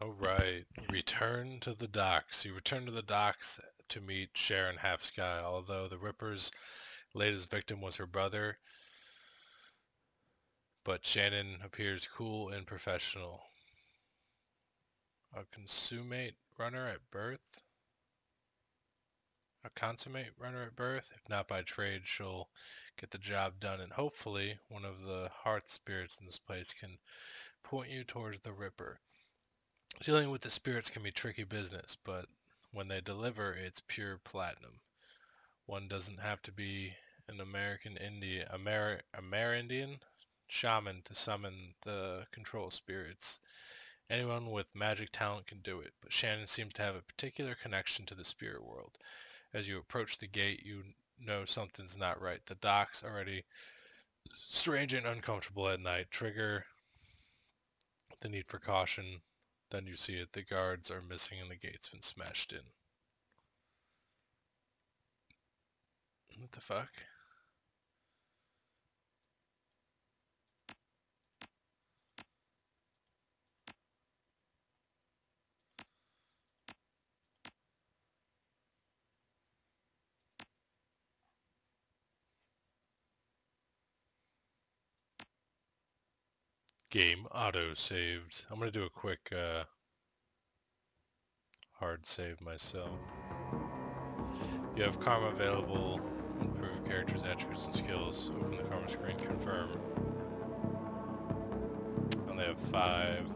Alright, return to the docks. You return to the docks to meet Sharon Half-Sky. Although the Ripper's latest victim was her brother, but Shannon appears cool and professional. A consummate runner at birth? A consummate runner at birth? If not by trade, she'll get the job done, and hopefully one of the hearth spirits in this place can point you towards the Ripper. Dealing with the spirits can be tricky business, but when they deliver, it's pure platinum. One doesn't have to be an Amerindian shaman to summon the control spirits. Anyone with magic talent can do it, but Shannon seems to have a particular connection to the spirit world. As you approach the gate, you know something's not right. The dock's already strange and uncomfortable at night. Trigger the need for caution. Then you see it. The guards are missing and the gate's been smashed in. What the fuck? Game auto-saved. I'm gonna do a quick hard save myself. You have karma available. Improve characters' attributes and skills. Open the karma screen. Confirm. I only have 5.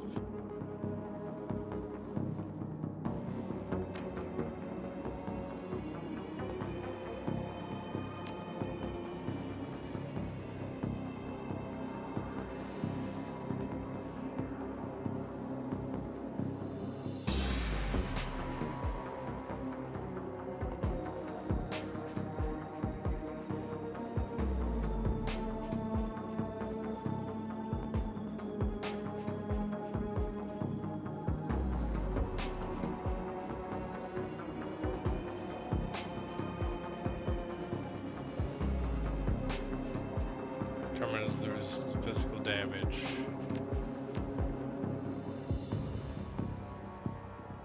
Determines there's physical damage.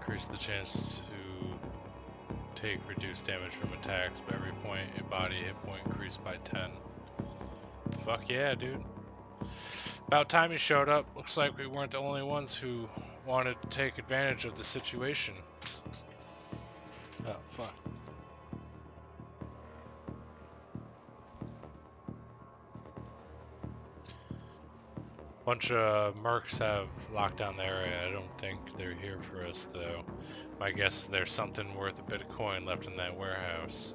Increase the chance to take reduced damage from attacks by every point. A body hit point increased by 10. Fuck yeah, dude. About time you showed up. Looks like we weren't the only ones who wanted to take advantage of the situation. Oh, fuck. Bunch of mercs have locked down the area. I don't think they're here for us, though. My guess is there's something worth a bit of coin left in that warehouse.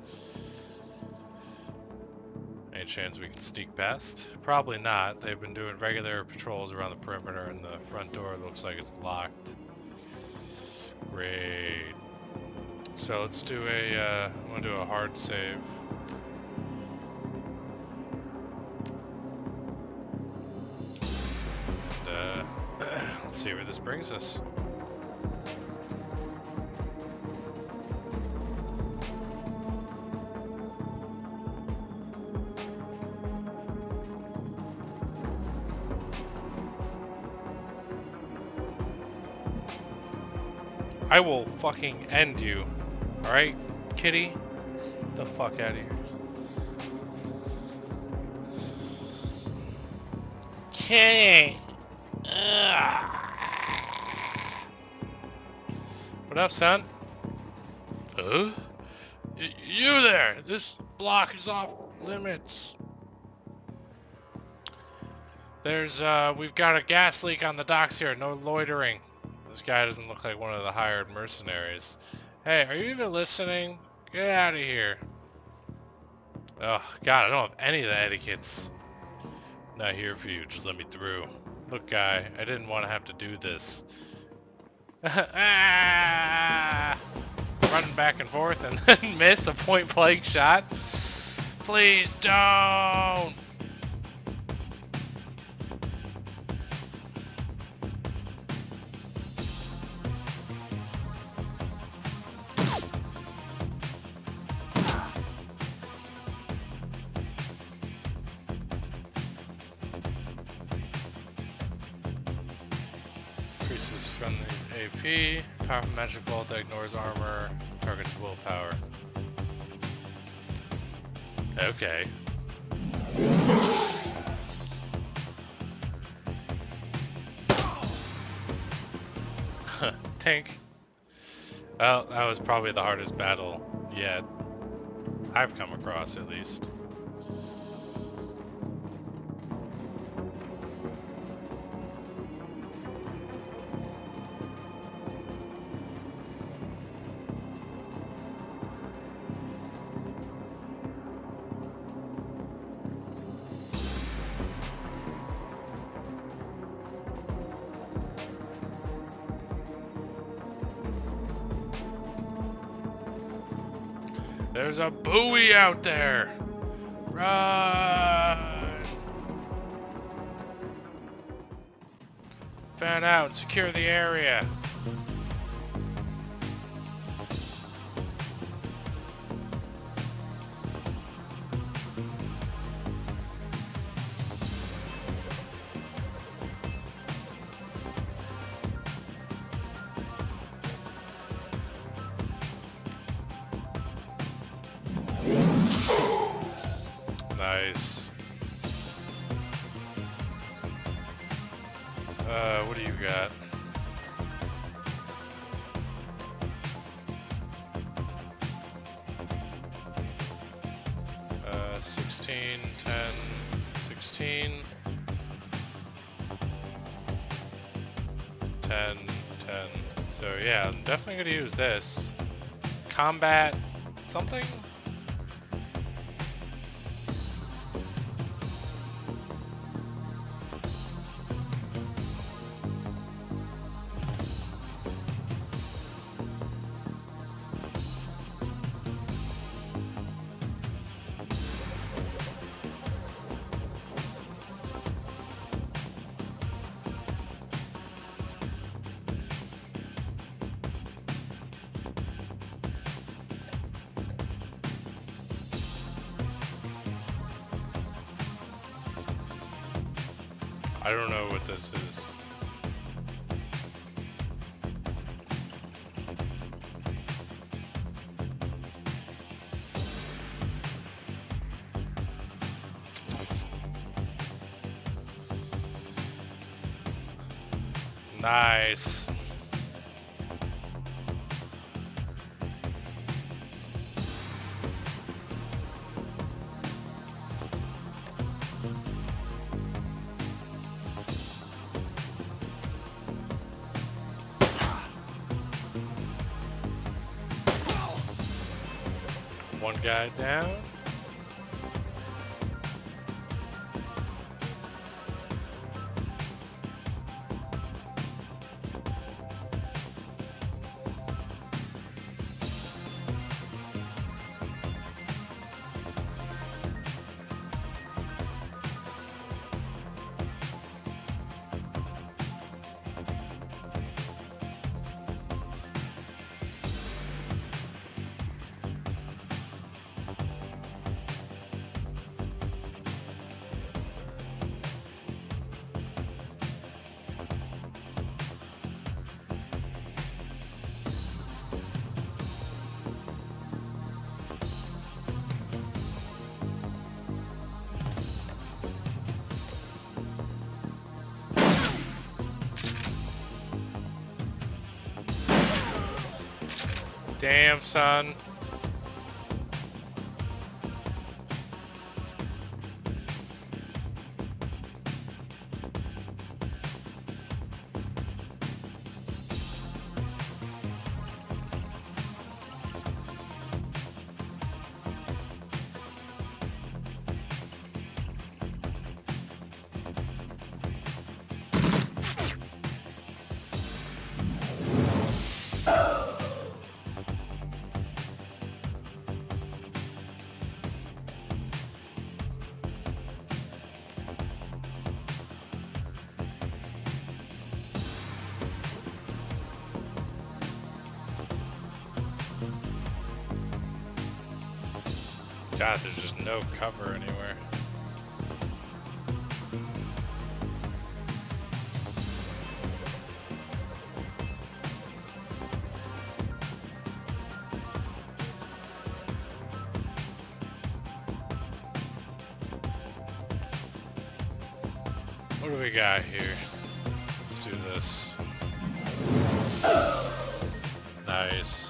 Any chance we can sneak past? Probably not. They've been doing regular patrols around the perimeter, and the front door looks like it's locked. Great. So let's do a, I'm gonna do a hard save. Let's see where this brings us. I will fucking end you. Alright, kitty? Get the fuck out of here. Kitty! Ugh. What up, son? You there! This block is off limits. There's, we've got a gas leak on the docks here. No loitering. This guy doesn't look like one of the hired mercenaries. Hey, are you even listening? Get out of here. Oh, God, I don't have any of the etiquettes. I'm not here for you. Just let me through. Look, guy, I didn't want to have to do this. Ah! Running back and forth and then miss a point-blank shot. Please don't! Increases friendly's AP. Powerful magic bolt that ignores armor. Target's willpower. Okay. Tank. Well, that was probably the hardest battle yet. I've come across, at least. There's a buoy out there! Run! Fan out, secure the area. Nice. What do you got? Uh, 16, 10, 16, 10, 10. So yeah, I'm definitely gonna use this. Combat something? I don't know what this is. Nice. One guy down. Damn, son. God, there's just no cover anywhere. we got here? Let's do this. Nice.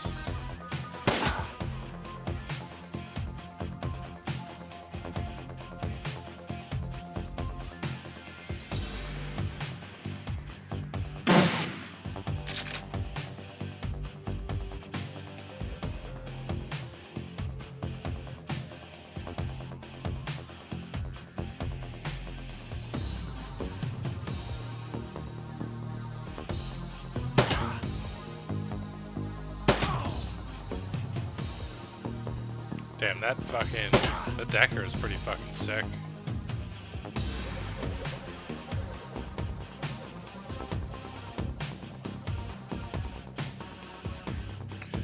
Damn, that fucking... the Decker is pretty fucking sick.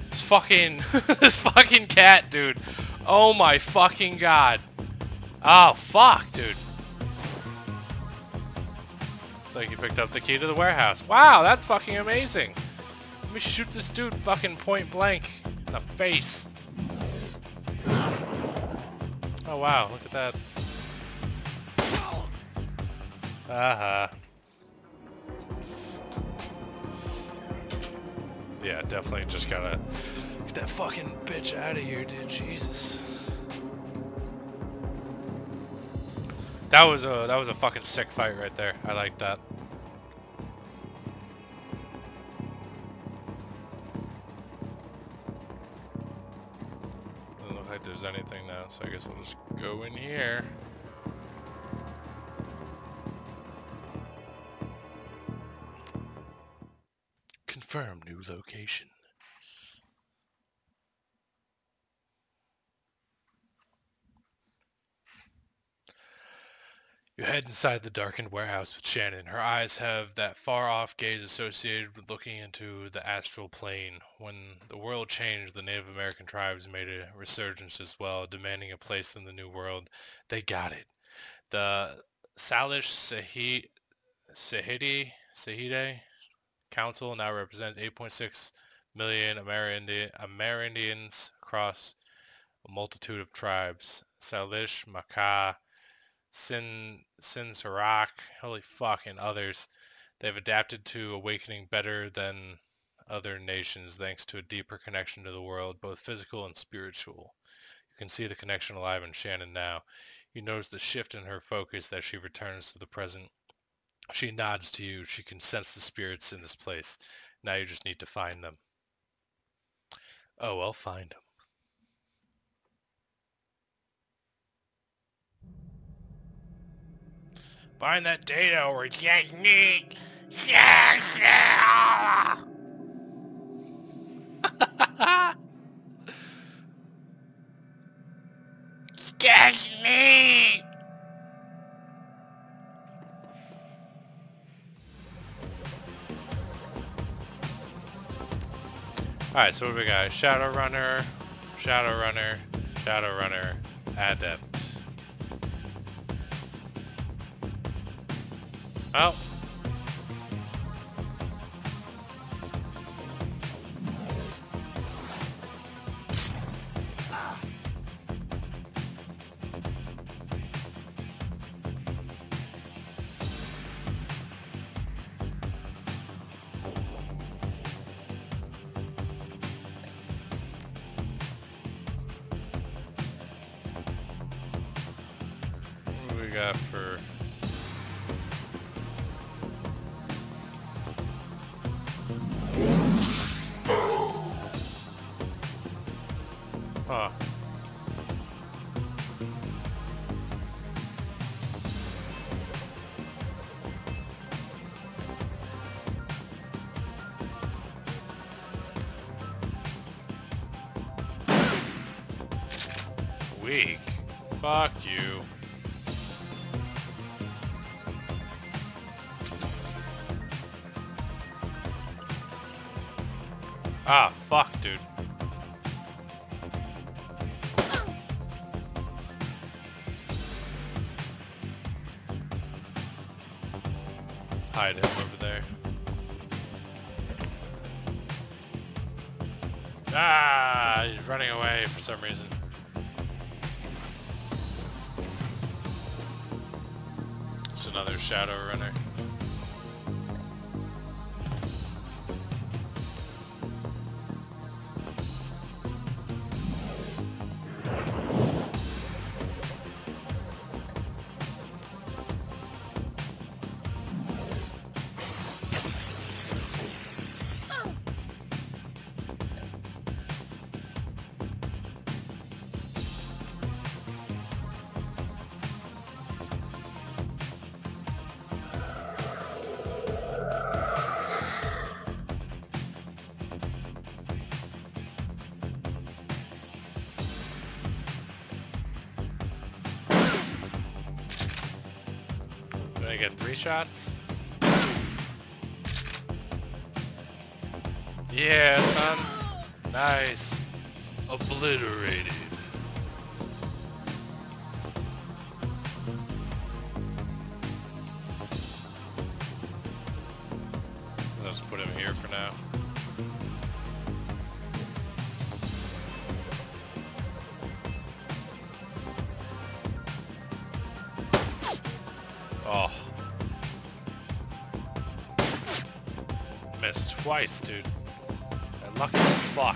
This fucking... this fucking cat, dude. Oh my fucking god. Oh, fuck, dude. Looks like you picked up the key to the warehouse. Wow, that's fucking amazing. Let me shoot this dude fucking point blank in the face. Oh wow, look at that. Yeah, definitely just gotta get that fucking bitch out of here, dude. Jesus. That was a fucking sick fight right there. I like that. Doesn't look like there's anything now, so I guess I'll just go in here. Confirm new location. You head inside the darkened warehouse with Shannon. Her eyes have that far-off gaze associated with looking into the astral plane. When the world changed, the Native American tribes made a resurgence as well, demanding a place in the new world. They got it. The Salish Sahide Council now represents 8.6 million Amerindians across a multitude of tribes. Salish, Maka, Sinsarak, holy fuck, and others. They've adapted to awakening better than other nations thanks to a deeper connection to the world, both physical and spiritual. You can see the connection alive in Shannon now. You notice the shift in her focus as she returns to the present. She nods to you. She can sense the spirits in this place. Now you just need to find them. Oh, I'll find them. Find that data or technique. Yes, yeah. Technique. Alright, so what do we got? Shadowrunner, Shadowrunner, Shadowrunner, Adept. Oh. What do we got for... Huh. Weak? Fuck you. Ah, fuck, dude. Hide him over there. Ah, he's running away for some reason. It's another Shadowrunner. Did I get 3 shots? Yeah, son. Nice. Obliterated. Let's put him here for now. Oh. Missed twice, dude. That lucky fuck.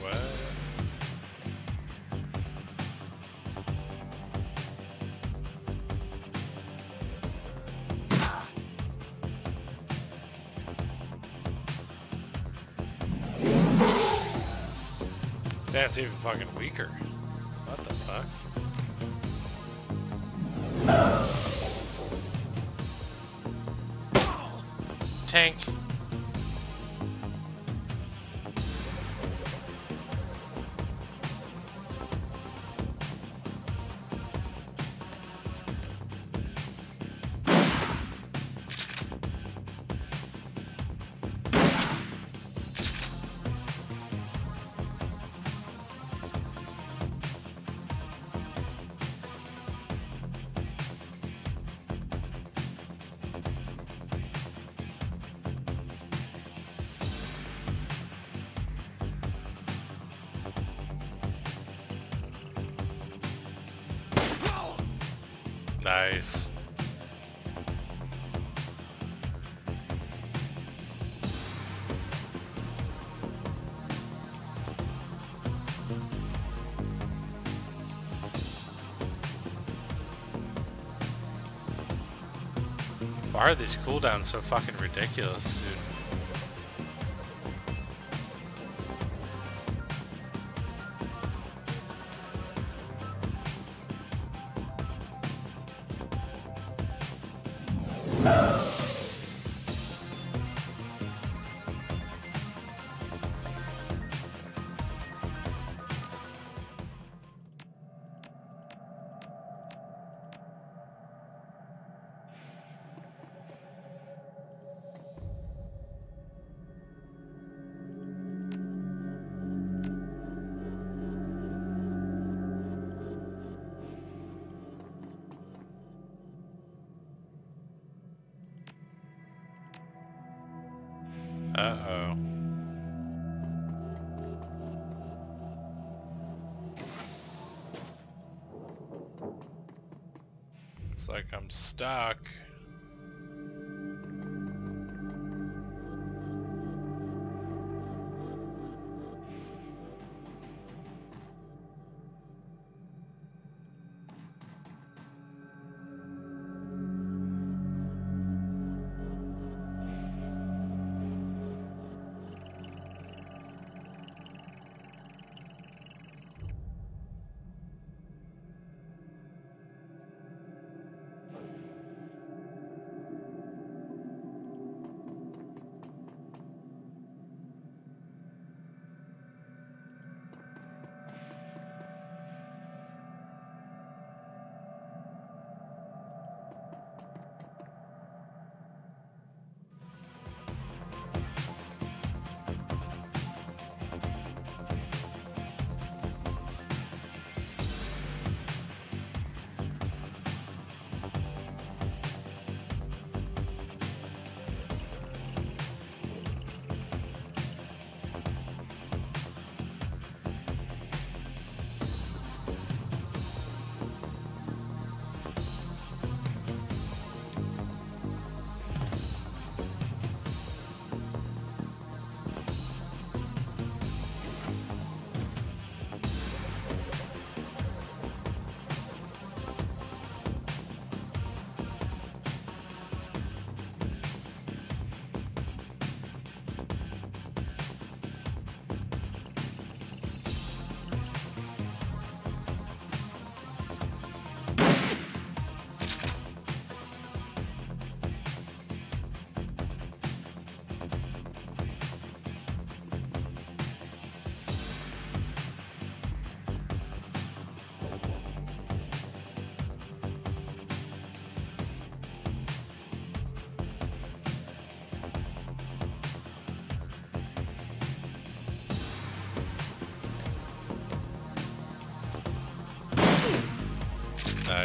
What? That's even fucking weaker. What the fuck? Tank. Nice. Why are these cooldowns so fucking ridiculous, dude? Uh-oh. Looks like I'm stuck.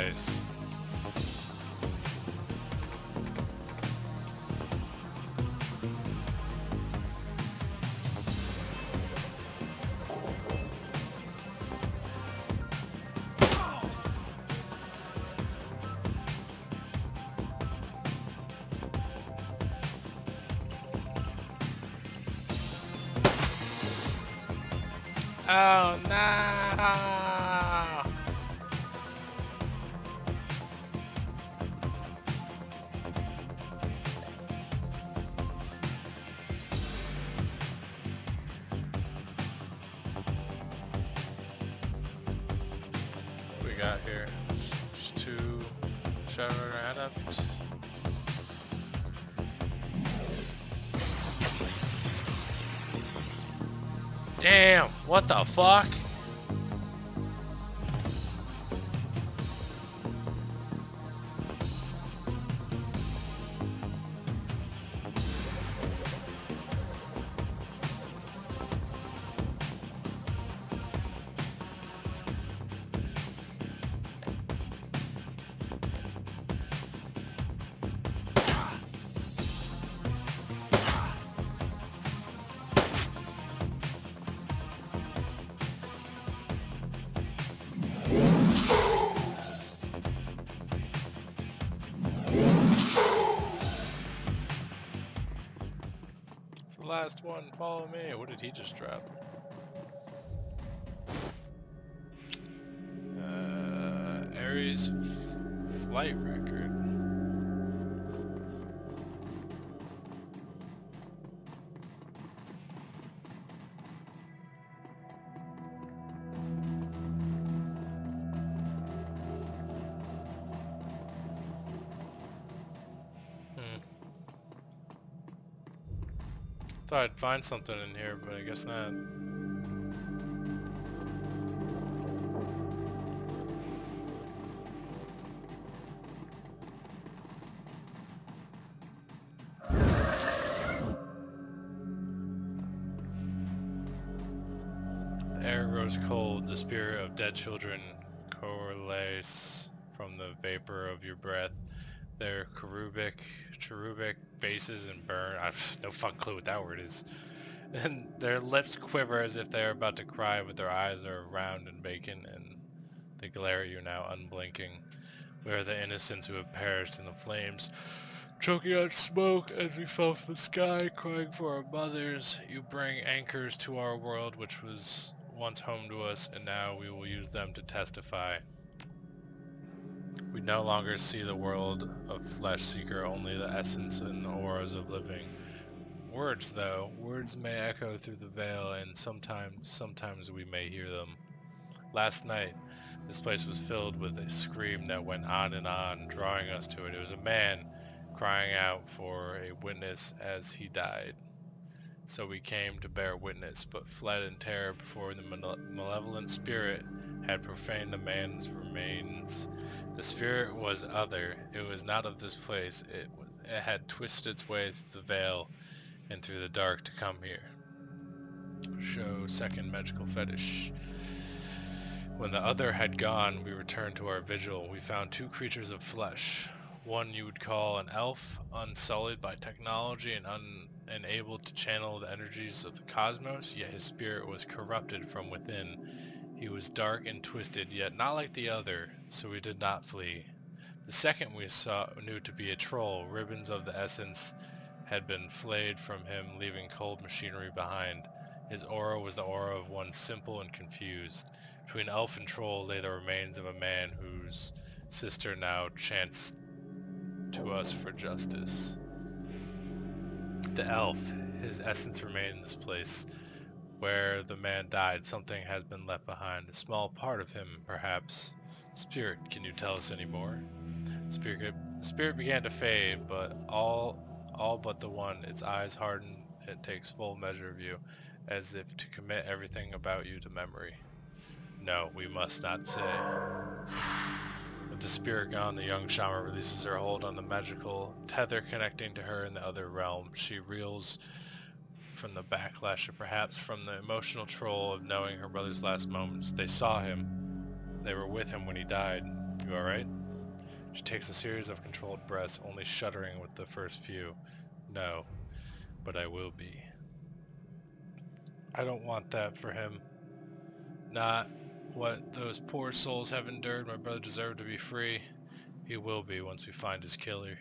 place. Oh no! What we got here? Just 2 Shadowrun adepts. Damn! What the fuck? Last one, follow me. What did he just drop? Ares flight record. Thought I'd find something in here, but I guess not. The air grows cold, the spirit of dead children coalesce from the vapor of your breath. Their cherubic bases and burn. I've no fucking clue what that word is. And their lips quiver as if they are about to cry, but their eyes are round and vacant, and they glare at you now, unblinking. We are the innocents who have perished in the flames, choking on smoke as we fell from the sky, crying for our mothers. You bring anchors to our world, which was once home to us, and now we will use them to testify. We no longer see the world of flesh seeker, only the essence and auras of living. Words, though, words may echo through the veil, and sometimes we may hear them. Last night, this place was filled with a scream that went on and on, drawing us to it. It was a man crying out for a witness as he died. So we came to bear witness, but fled in terror before the malevolent spirit had profaned the man's remains. The spirit was other. It was not of this place. It had twisted its way through the veil and through the dark to come here. Show second magical fetish. When the other had gone, we returned to our vigil. We found 2 creatures of flesh. One you would call an elf, unsullied by technology and unable to channel the energies of the cosmos, yet his spirit was corrupted from within. He was dark and twisted, yet not like the other, so we did not flee. The second we knew to be a troll. Ribbons of the essence had been flayed from him, leaving cold machinery behind. His aura was the aura of one simple and confused. Between elf and troll lay the remains of a man whose sister now chants to us for justice. The elf, his essence remained in this place. Where the man died, something has been left behind. A small part of him, perhaps. Spirit, can you tell us any more? Spirit began to fade, but all but the one. Its eyes hardened. It takes full measure of you, as if to commit everything about you to memory. No, we must not say. With the spirit gone, the young shaman releases her hold on the magical tether connecting to her in the other realm. She reels from the backlash, or perhaps from the emotional troll of knowing her brother's last moments. They saw him. They were with him when he died. You alright? She takes a series of controlled breaths, only shuddering with the first few. No, but I will be. I don't want that for him. Not what those poor souls have endured. My brother deserved to be free. He will be once we find his killer.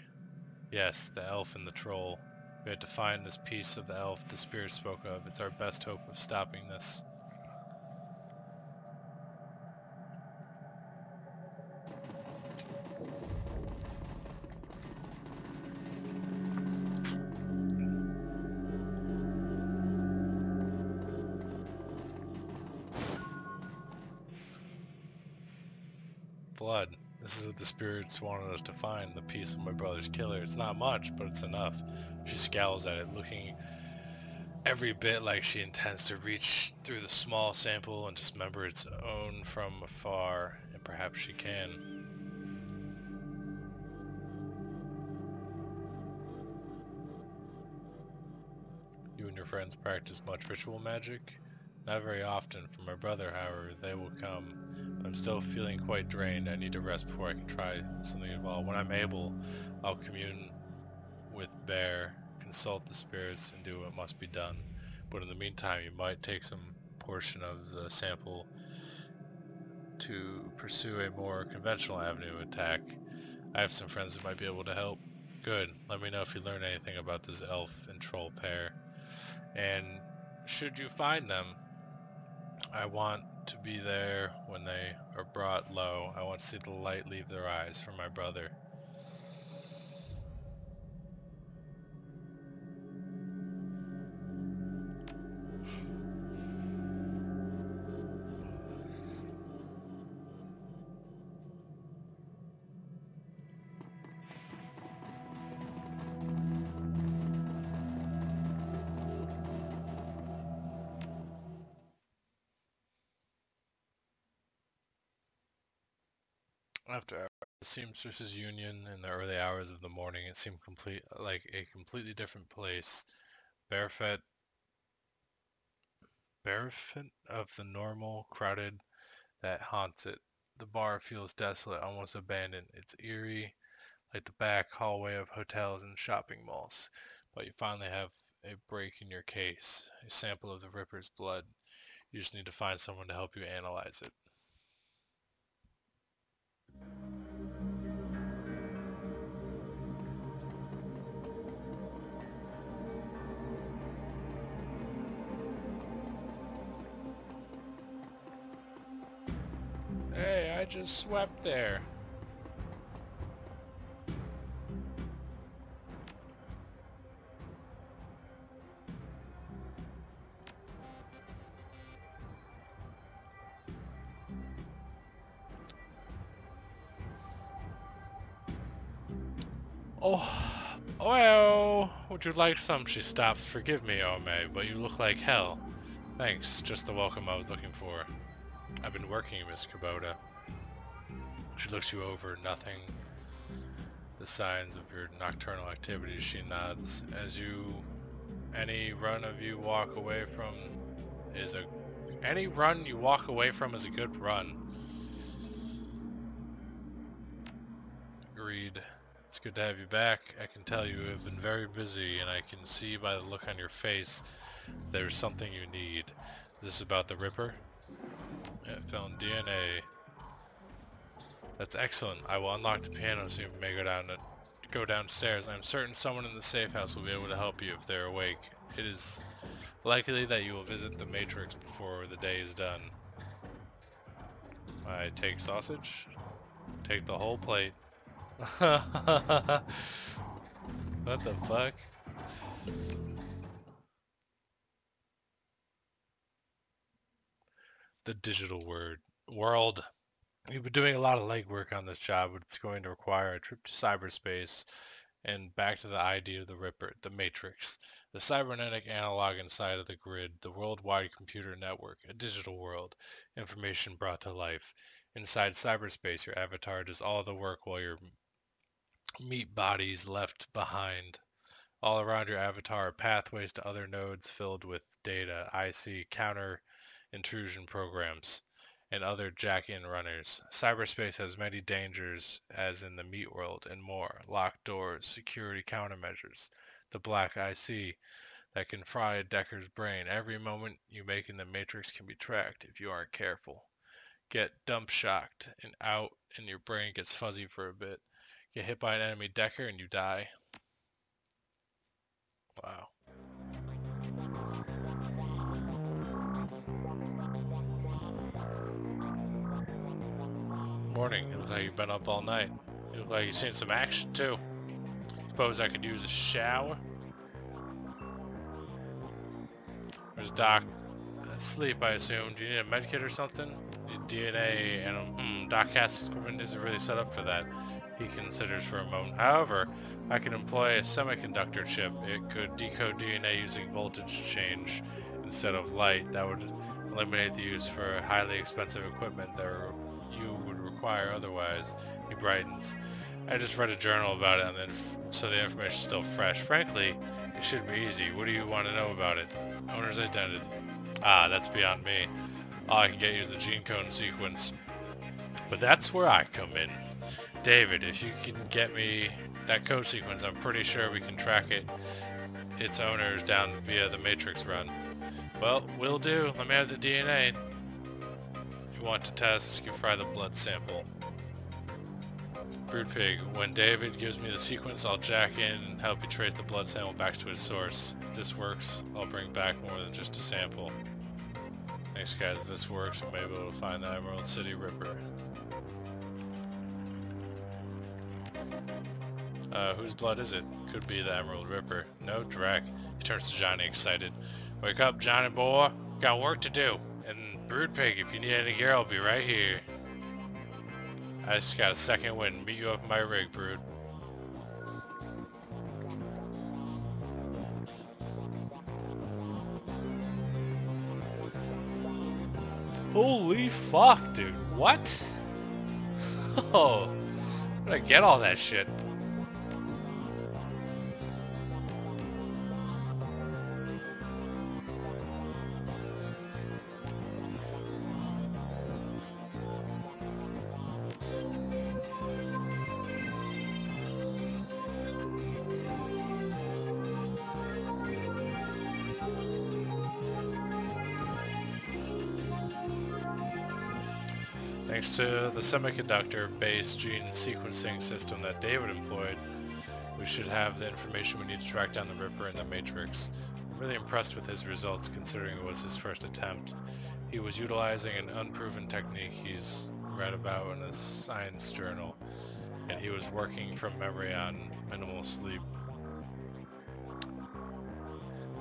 Yes, the elf and the troll. We have to find this piece of the elf the spirit spoke of. It's our best hope of stopping this. Blood. This is what the spirits wanted us to find, the piece of my brother's killer. It's not much, but it's enough. She scowls at it, looking every bit like she intends to reach through the small sample and dismember its own from afar, and perhaps she can. You and your friends practice much ritual magic? Not very often. For my brother, however, they will come. But I'm still feeling quite drained. I need to rest before I can try something involved. When I'm able, I'll commune with Bear, consult the spirits, and do what must be done. But in the meantime, you might take some portion of the sample to pursue a more conventional avenue of attack. I have some friends that might be able to help. Good. Let me know if you learn anything about this elf and troll pair. And should you find them, I want to be there when they are brought low. I want to see the light leave their eyes for my brother. After the seamstress's union in the early hours of the morning, it seemed like a completely different place, barefoot, barefoot of the normal crowded that haunts it. The bar feels desolate, almost abandoned. It's eerie, like the back hallway of hotels and shopping malls. But you finally have a break in your case, a sample of the Ripper's blood. You just need to find someone to help you analyze it. Hey, I just swept there. Oh, well, would you like some? She stops. Forgive me, Ome, but you look like hell. Thanks, just the welcome I was looking for. I've been working, Miss Kubota. She looks you over, nothing. The signs of your nocturnal activities, she nods. Any run you walk away from is a good run. Agreed. It's good to have you back. I can tell you have been very busy, and I can see by the look on your face there's something you need. Is this about the Ripper? It found DNA. That's excellent. I will unlock the piano so you may go downstairs. I'm certain someone in the safe house will be able to help you if they're awake. It is likely that you will visit the Matrix before the day is done. I take sausage. Take the whole plate. What the fuck? The digital world. You've been doing a lot of legwork on this job, but it's going to require a trip to cyberspace and back to the idea of the Ripper, the Matrix, the cybernetic analog inside of the grid, the worldwide computer network, a digital world, information brought to life. Inside cyberspace, your avatar does all the work while your meat body's left behind. All around your avatar are pathways to other nodes filled with data, IC, counter intrusion programs. and other jack-in runners. Cyberspace has many dangers, as in the meat world, and more. Locked doors, security countermeasures, the black IC that can fry Decker's brain. Every moment you make in the Matrix can be tracked if you aren't careful. Get dump shocked and out, and your brain gets fuzzy for a bit. Get hit by an enemy Decker and you die. Wow. Morning. It looks like you've been up all night. You look like you've seen some action too. Suppose I could use a shower? There's Doc. Asleep, I assume. Do you need a medkit or something? Need DNA and Doc Cass's equipment isn't really set up for that. He considers for a moment. However, I can employ a semiconductor chip. It could decode DNA using voltage change instead of light. That would eliminate the use for highly expensive equipment that you would require otherwise. He brightens. I just read a journal about it, and then so the information's still fresh. Frankly, it should be easy. What do you want to know about it? Owner's identity. Ah, that's beyond me. All I can get you is the gene code sequence. But that's where I come in. David, if you can get me that code sequence, I'm pretty sure we can track its owners down via the Matrix run. Well, will do. Let me have the DNA. You want to test, you fry the blood sample. Brood Pig, when David gives me the sequence, I'll jack in and help you trace the blood sample back to its source. If this works, I'll bring back more than just a sample. Thanks guys, if this works, we may be able to find the Emerald City Ripper. Whose blood is it? Could be the Emerald Ripper. No, Drek. He turns to Johnny, excited. Wake up, Johnny boy. Got work to do. And Brood Pig, if you need any gear, I'll be right here. I just got a second wind. Meet you up in my rig, Brood. Holy fuck, dude. What? Oh, where'd I get all that shit? Thanks to the semiconductor-based gene sequencing system that David employed, we should have the information we need to track down the Ripper in the Matrix. I'm really impressed with his results considering it was his first attempt. He was utilizing an unproven technique he's read about in a science journal, and he was working from memory on minimal sleep.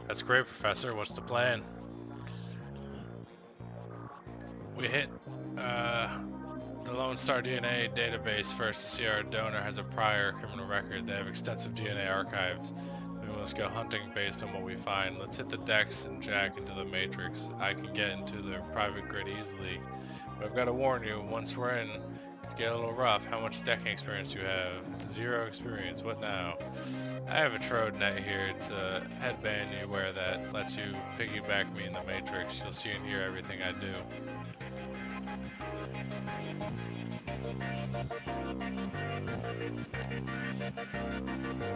That's great, Professor. What's the plan? We hit the Lone Star DNA database first to see our donor has a prior criminal record. They have extensive DNA archives. We must go hunting based on what we find. Let's hit the decks and jack into the Matrix. I can get into the private grid easily, but I've got to warn you, once we're in, it get a little rough. How much decking experience do you have? 0 experience. What now? I have a Trode net here. It's a headband you wear that lets you piggyback me in the Matrix. You'll see and hear everything I do.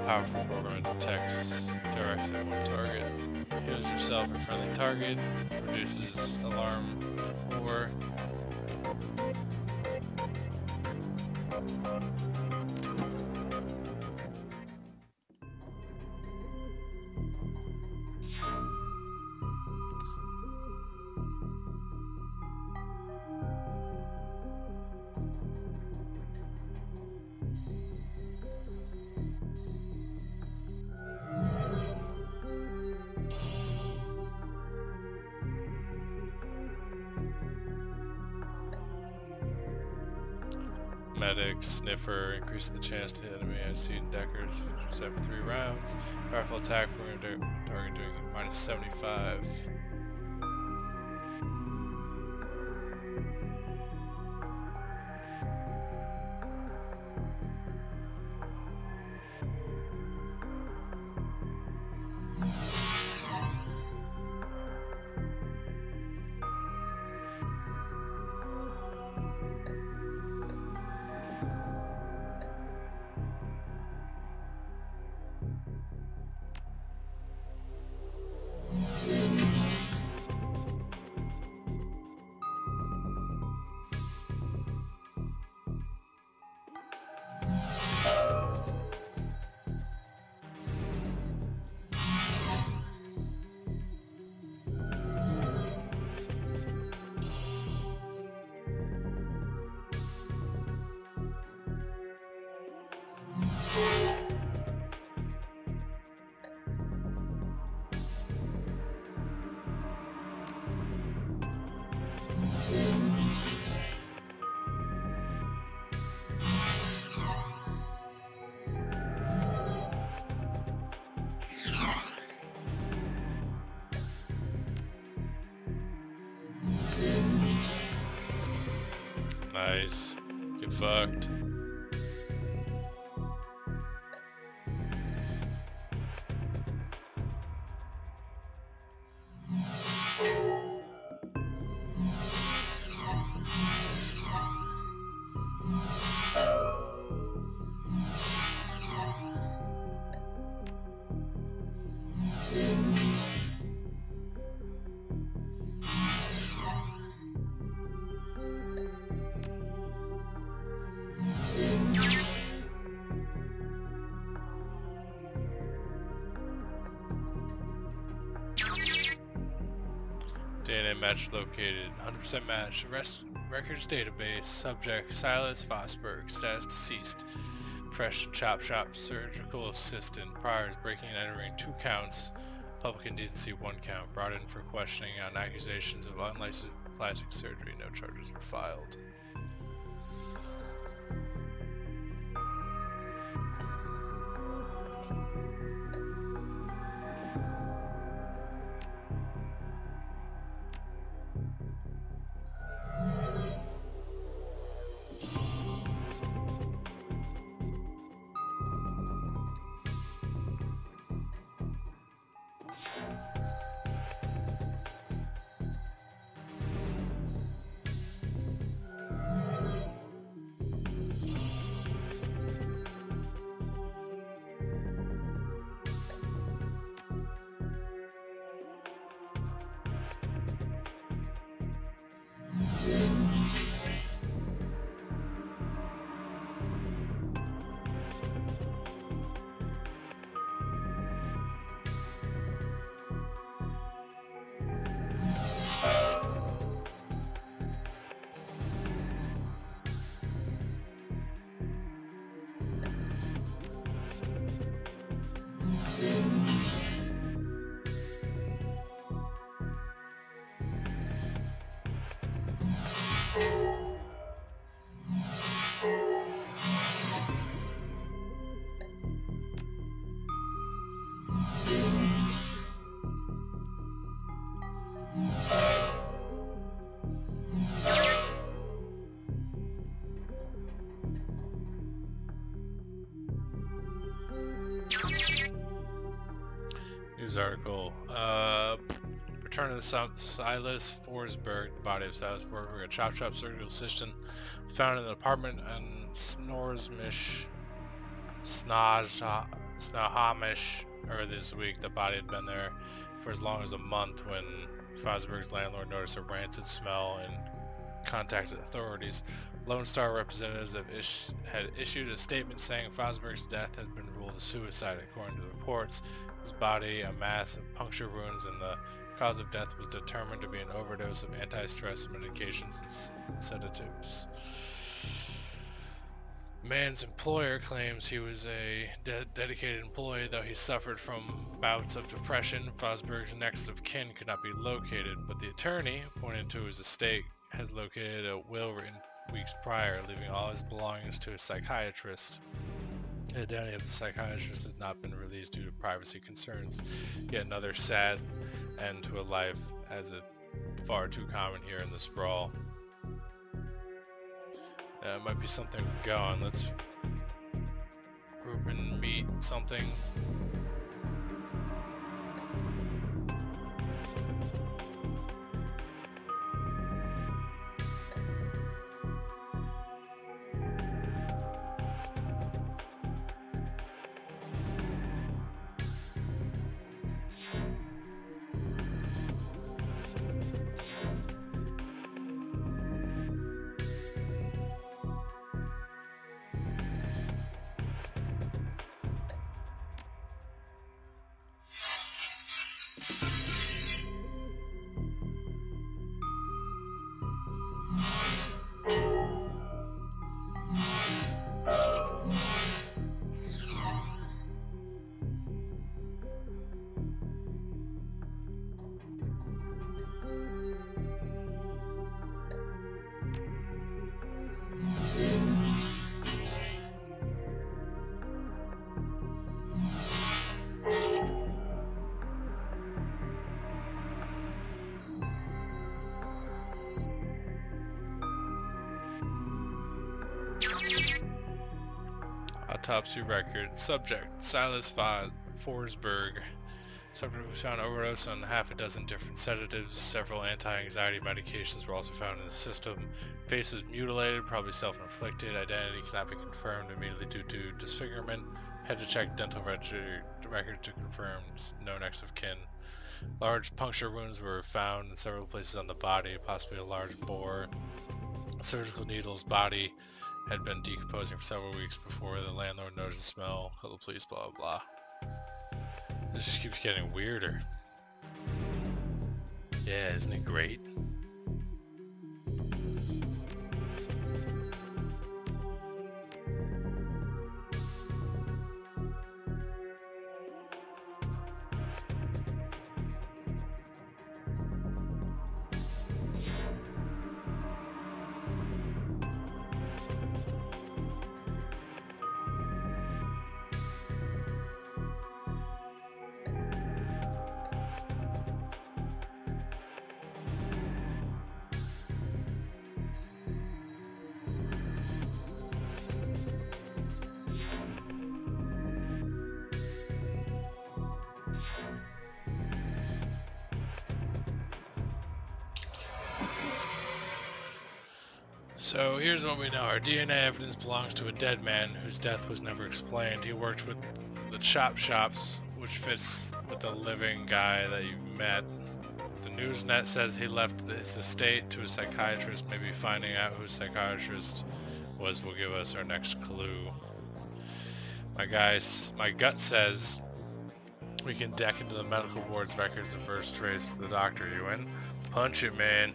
Powerful program detects directs at one target. Heals yourself or friendly target. Reduces alarm or medic, sniffer, increase the chance to hit enemy unseen deckers, features every 3 rounds. Powerful attack, we're going to target doing minus 75. Nice. Get fucked. DNA match located. 100% match. Records database. Subject Silas Fosberg. Status deceased. Profession chop shop. Surgical assistant. Priors breaking and entering 2 counts. Public indecency 1 count. Brought in for questioning on accusations of unlicensed plastic surgery. No charges were filed. News article. Return of the Silas Forsberg. The body of Silas Forsberg, a chop shop surgical assistant, found in an apartment in Snoresmish, Snahamish, earlier this week. The body had been there for as long as a month when Fosberg's landlord noticed a rancid smell and contacted authorities. Lone Star representatives had issued a statement saying Fosberg's death had been ruled a suicide according to the reports. His body, a mass of puncture wounds, and the cause of death was determined to be an overdose of anti-stress medications and sedatives. The man's employer claims he was a dedicated employee, though he suffered from bouts of depression. Fosberg's next of kin could not be located, but the attorney, pointing to his estate, has located a will written weeks prior, leaving all his belongings to a psychiatrist. The identity of the psychiatrist has not been released due to privacy concerns. Yet another sad end to a life, as it far too common here in the sprawl. Might be something going. Let's group and meet something. autopsy record. Subject, Silas Forsberg. Subject was found overdosed on half a dozen different sedatives. Several anti-anxiety medications were also found in the system. Face was mutilated, probably self-inflicted. Identity cannot be confirmed immediately due to disfigurement. Had to check dental record to confirm no next of kin. Large puncture wounds were found in several places on the body, possibly a large bore. A surgical needle's body had been decomposing for several weeks before the landlord noticed the smell. Call the police, blah blah blah. This just keeps getting weirder. Yeah, isn't it great? So here's what we know. Our DNA evidence belongs to a dead man whose death was never explained. He worked with the chop shops, which fits with the living guy that you met. The Newsnet says he left his estate to a psychiatrist. Maybe finding out who psychiatrist was will give us our next clue. My gut says we can deck into the medical board's records and first trace the doctor. You in? Punch it, man.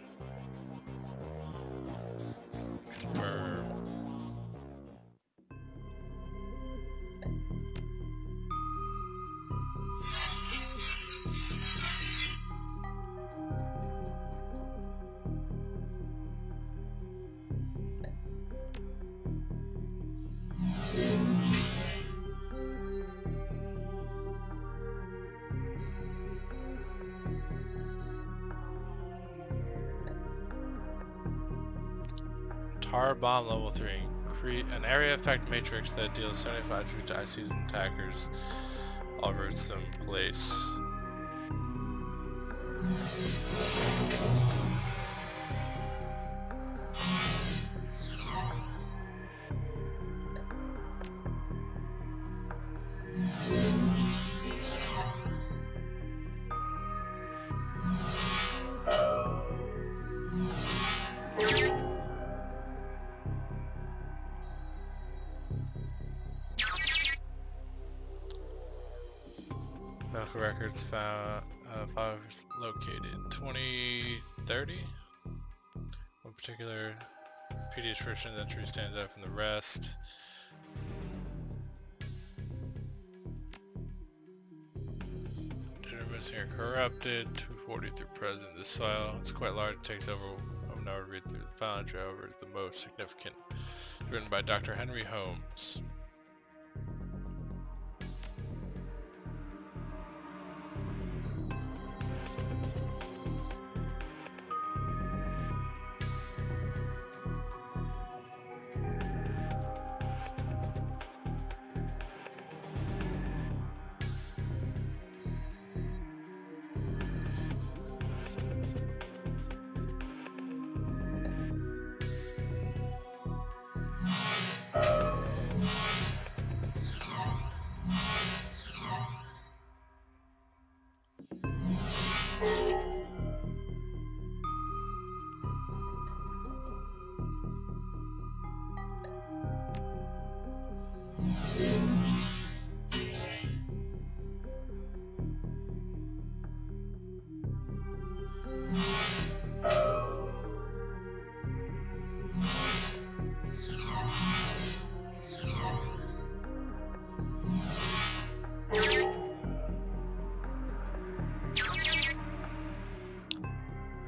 Tar bomb level 3. Create an area effect matrix that deals 75 damage to ICs and attackers. All routes them in place. Medical records found, files located. 2030? One particular pediatrician's entry stands out from the rest. Missing or corrupted. 240 through present. This file, it's quite large, it takes over an hour to read through. The file entry, however, is the most significant. Written by Dr. Henry Holmes.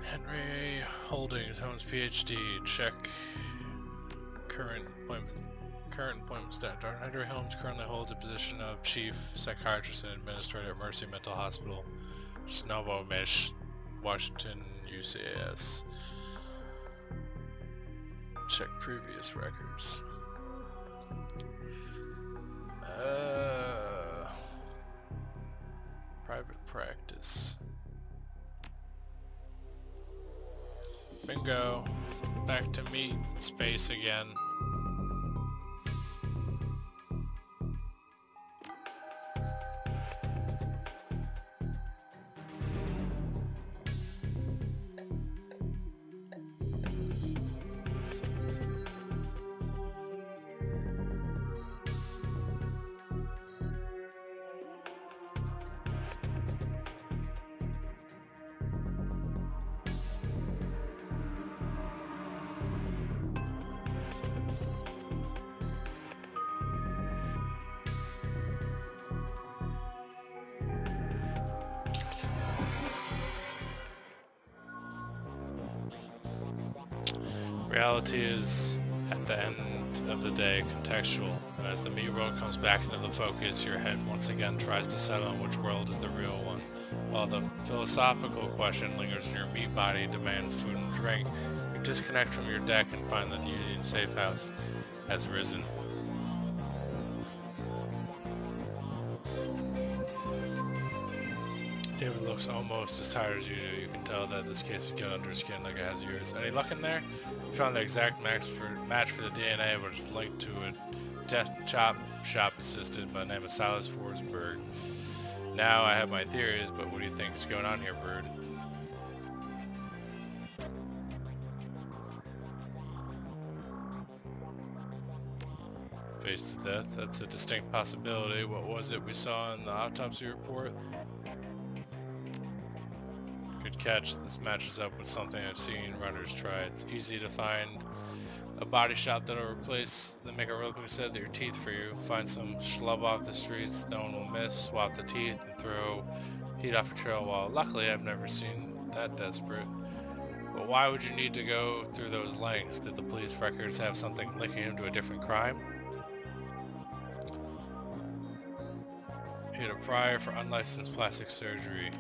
Henry Holdings, Holmes PhD, check current employment stat. Dr. Henry Holmes currently holds a position of Chief Psychiatrist and Administrator at Mercy Mental Hospital, Snobo Mesh, Washington, UCAS. Check previous records. Private practice. Bingo. Back to meat space again. Reality is, at the end of the day, contextual, and as the meat world comes back into the focus, your head once again tries to settle on which world is the real one. While the philosophical question lingers in your meat body, demands food and drink, you disconnect from your deck and find that the Union Safe House has risen. David looks almost as tired as usual. You can tell that this case is getting under his skin like it has yours. Any luck in there? You found the exact match for the DNA, but it's linked to a death chop shop assistant by the name of Silas Forsberg. Now I have my theories, but what do you think is going on here, Bird? Face to death? That's a distinct possibility. What was it we saw in the autopsy report? Good catch. This matches up with something I've seen runners try. It's easy to find a body shop that'll make a real quick set of your teeth for you. Find some schlub off the streets no one will miss, swap the teeth, and throw heat off a trail wall. Luckily, I've never seen that desperate. But why would you need to go through those lengths? Did the police records have something linking him to a different crime? Paid a prior for unlicensed plastic surgery.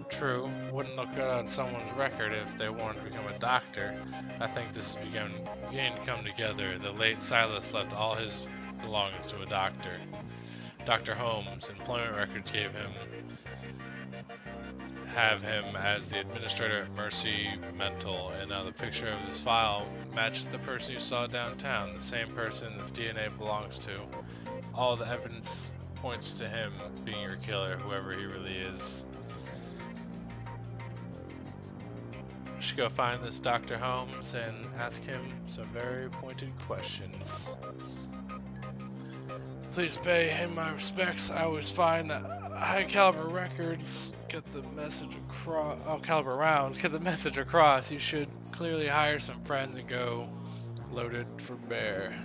True, wouldn't look good on someone's record if they wanted to become a doctor. I think this is beginning to come together. The late Silas left all his belongings to a doctor. Dr. Holmes' employment records have him as the administrator at Mercy Mental, and now the picture of this file matches the person you saw downtown, the same person this DNA belongs to. All the evidence points to him being your killer, whoever he really is. I should go find this Dr. Holmes and ask him some very pointed questions. Please pay him my respects. I always find high caliber records get the message across. Oh, caliber rounds get the message across. You should clearly hire some friends and go loaded for bear.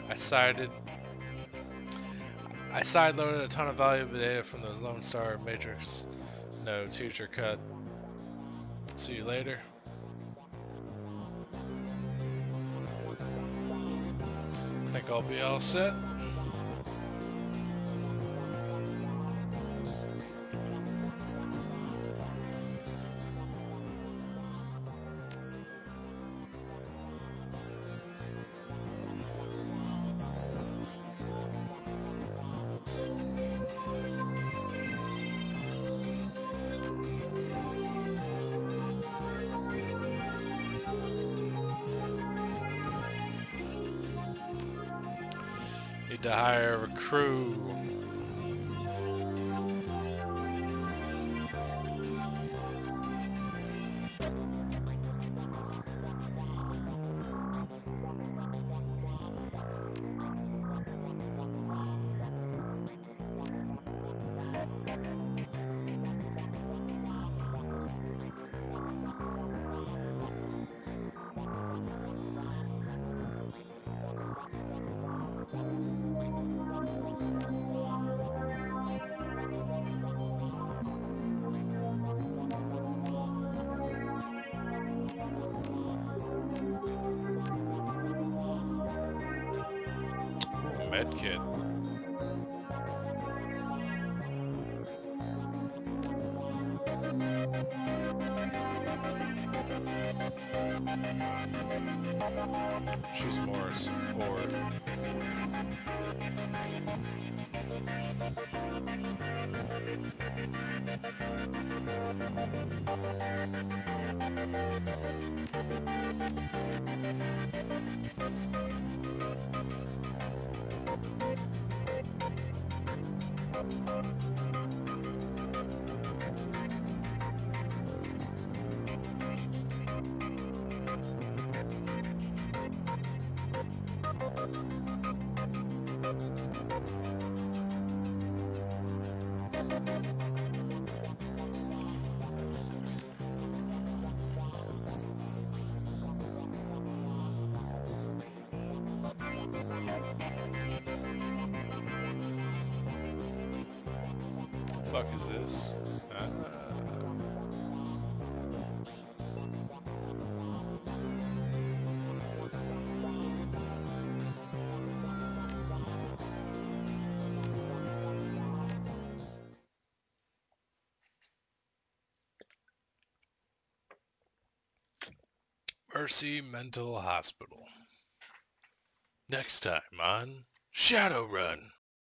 I sideloaded a ton of valuable data from those Lone Star Matrix notes. Here's your cut. See you later. I think I'll be all set. Need to hire a crew. Medkit. She's more support. The fuck is this? Mercy Mental Hospital. Next time on Shadowrun.